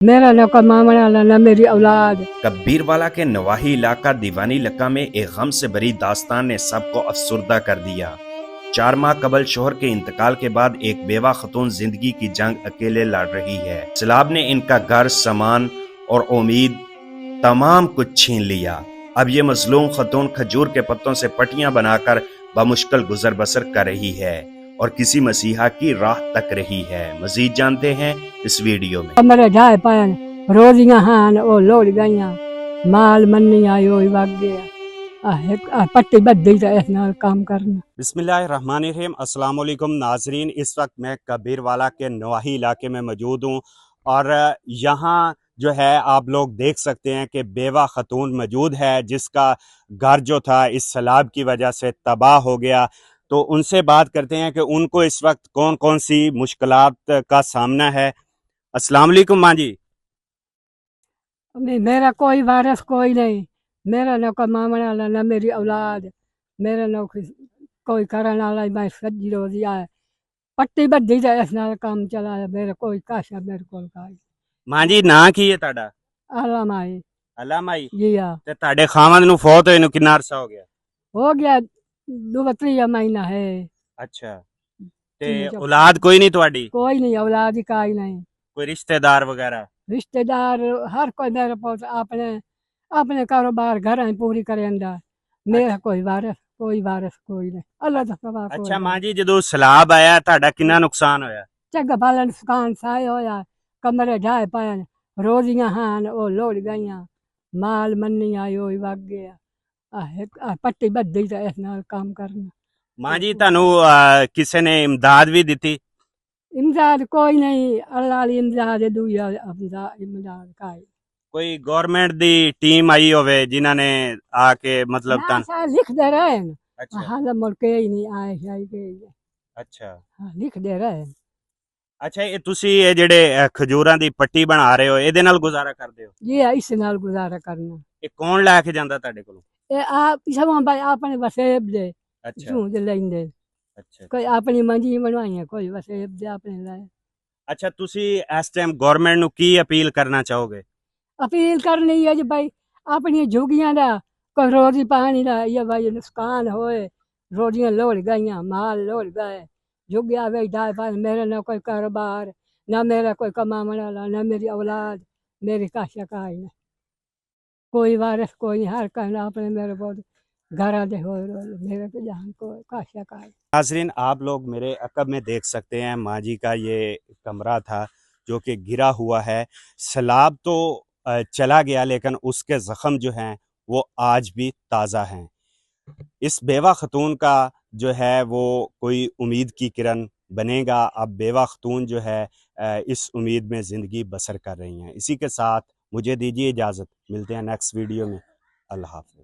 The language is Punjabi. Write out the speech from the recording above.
میرا نہ کوئی مامنا نہ میری اولاد۔ کبیروالا کے نواحی علاقہ دیوانی لکہ میں ایک غم سے بھری داستان نے سب کو افسردہ کر دیا۔ 4 ماہ قبل شوہر کے انتقال کے بعد ایک بیوہ خاتون زندگی کی جنگ اکیلے لڑ رہی ہے۔ سیلاب نے ان کا گھر، سامان اور امید تمام کچھ چھین لیا۔ اب یہ مظلوم خاتون کھجور کے پتوں سے پٹیاں بنا کر بمشکل گزر بسر کر رہی ہے اور کسی مسیحا کی راہ تک رہی ہے۔ مزید جانتے ہیں اس ویڈیو میں۔ کمرے ڈھائے پائن روزیاں ہان او لوڑ گئیاں، مال منی آئی ہوئی وگ گیا، پٹی بدھی تے اس نال کام کرنا۔ بسم اللہ الرحمن الرحیم۔ السلام علیکم ناظرین، اس وقت میں کبیروالا کے نواحی علاقے میں موجود ہوں اور یہاں جو ہے آپ لوگ دیکھ سکتے ہیں کہ بیوہ خاتون موجود ہے جس کا گھر جو تھا اس سیلاب کی وجہ سے تباہ ہو گیا۔ تو ان سے بات کرتے ہیں کہ ان کو اس وقت کون کون سی مشکلات کا سامنا ہے۔ السلام علیکم ماں جی۔ میرا کوئی وارث کوئی نہیں، میرا نہ کوئی مامنا نہ میری اولاد، میرا نہ کوئی کرن والا، میں سجی روزی آئے پٹی بدھی تے اس نال کام چلایا، میرا کوئی کاشا میرے کول کائی۔ ماں جی نا کی ہے تہاڈا؟ علم آئی علم آئی۔ جی ہاں، تے تہاڈے خاوند نو فوت ہوئے نو کنا عرصہ ہو گیا؟ ہو گیا 2-3 مہینہ ہے۔ اچھا تے اولاد کوئی نہیں تہاڈی؟ کوئی نہیں، اولاد ہی کائی نہیں، کوئی رشتہ دار وغیرہ؟ رشتہ دار ہر کوئی میرے پاس اپنے کاروبار گھر پوری کریندا، میرا کوئی وارث کوئی نہیں، اللہ دا سوا کوئی اچھا نہیں۔ ماں جی جدو سیلاب آیا تہاڈا کنا نقصان ہویا؟ چنگا بھلا نقصان سائے ہویا، کمرے ڈھائے پائن روزیاں ہان او لوڑ گئیاں، مال منی آئی ہوئی وگ گیا، پٹی بدھی تے اس نال کام کرنا۔ ماں جی تانوں کسے نے امداد بھی دیتی؟ امداد کوئی نہیں، اللہ والی امداد دویا امداد کائی۔ کوئی گورنمنٹ دی ٹیم آئی ہوئے جنہاں نے آ کے مطلب تن؟ لکھ دے رہے ہیں، اچھا ہاں مڑ کے ہی نہیں آئے شائی کے اچھا لکھ دے رہے ہیں۔ اچھا یہ تسی یہ جڑے کھجوراں دی پٹی بنا رہے ہو اے دے نال گزارا کردے ہو؟ جی اس نال گزارا کرنا۔ یہ کون لے کے جاندا تہاڈے کولوں؟ اے آپ سواں بھائی اپنے وسیب دے اچھا جوں دے لیندے، اچھا کوئی اپنی منجی بنوائی، کوئی وسیب دے اپنے لائے۔ اچھا تسی اس ٹائم گورنمنٹ نو کی اپیل کرنا چاہو گے؟ اپیل کرنی ہے جی بھائی اپنی جھگیاں دا کوئی روزی پانی دا یہ بھائی نقصان ہوئے، روزیاں لوڑ گئیاں، مال لوڑ گئے، جھگیا وے ڈھائی پائن، میرا نہ کوئی کاروبار، نہ میرا کوئی کمانے والا، نہ میری اولاد، میری کاشا کائی نہیں، کوئی وارث کوئی نہیں، ہر کہنا اپنے میرے بہت گھر دے ہوئے میرے کو جہاں کوئی کاشا کائی۔ ناظرین آپ لوگ میرے عقب میں دیکھ سکتے ہیں ماں جی کا یہ کمرہ تھا جو کہ گرا ہوا ہے۔ سیلاب تو چلا گیا لیکن اس کے زخم جو ہیں وہ آج بھی تازہ ہیں۔ اس بیوہ خاتون کا جو ہے وہ کوئی امید کی کرن بنے گا۔ اب بیوہ خاتون جو ہے اس امید میں زندگی بسر کر رہی ہیں۔ اسی کے ساتھ مجھے دیجیے اجازت، ملتے ہیں نیکسٹ ویڈیو میں۔ اللہ حافظ۔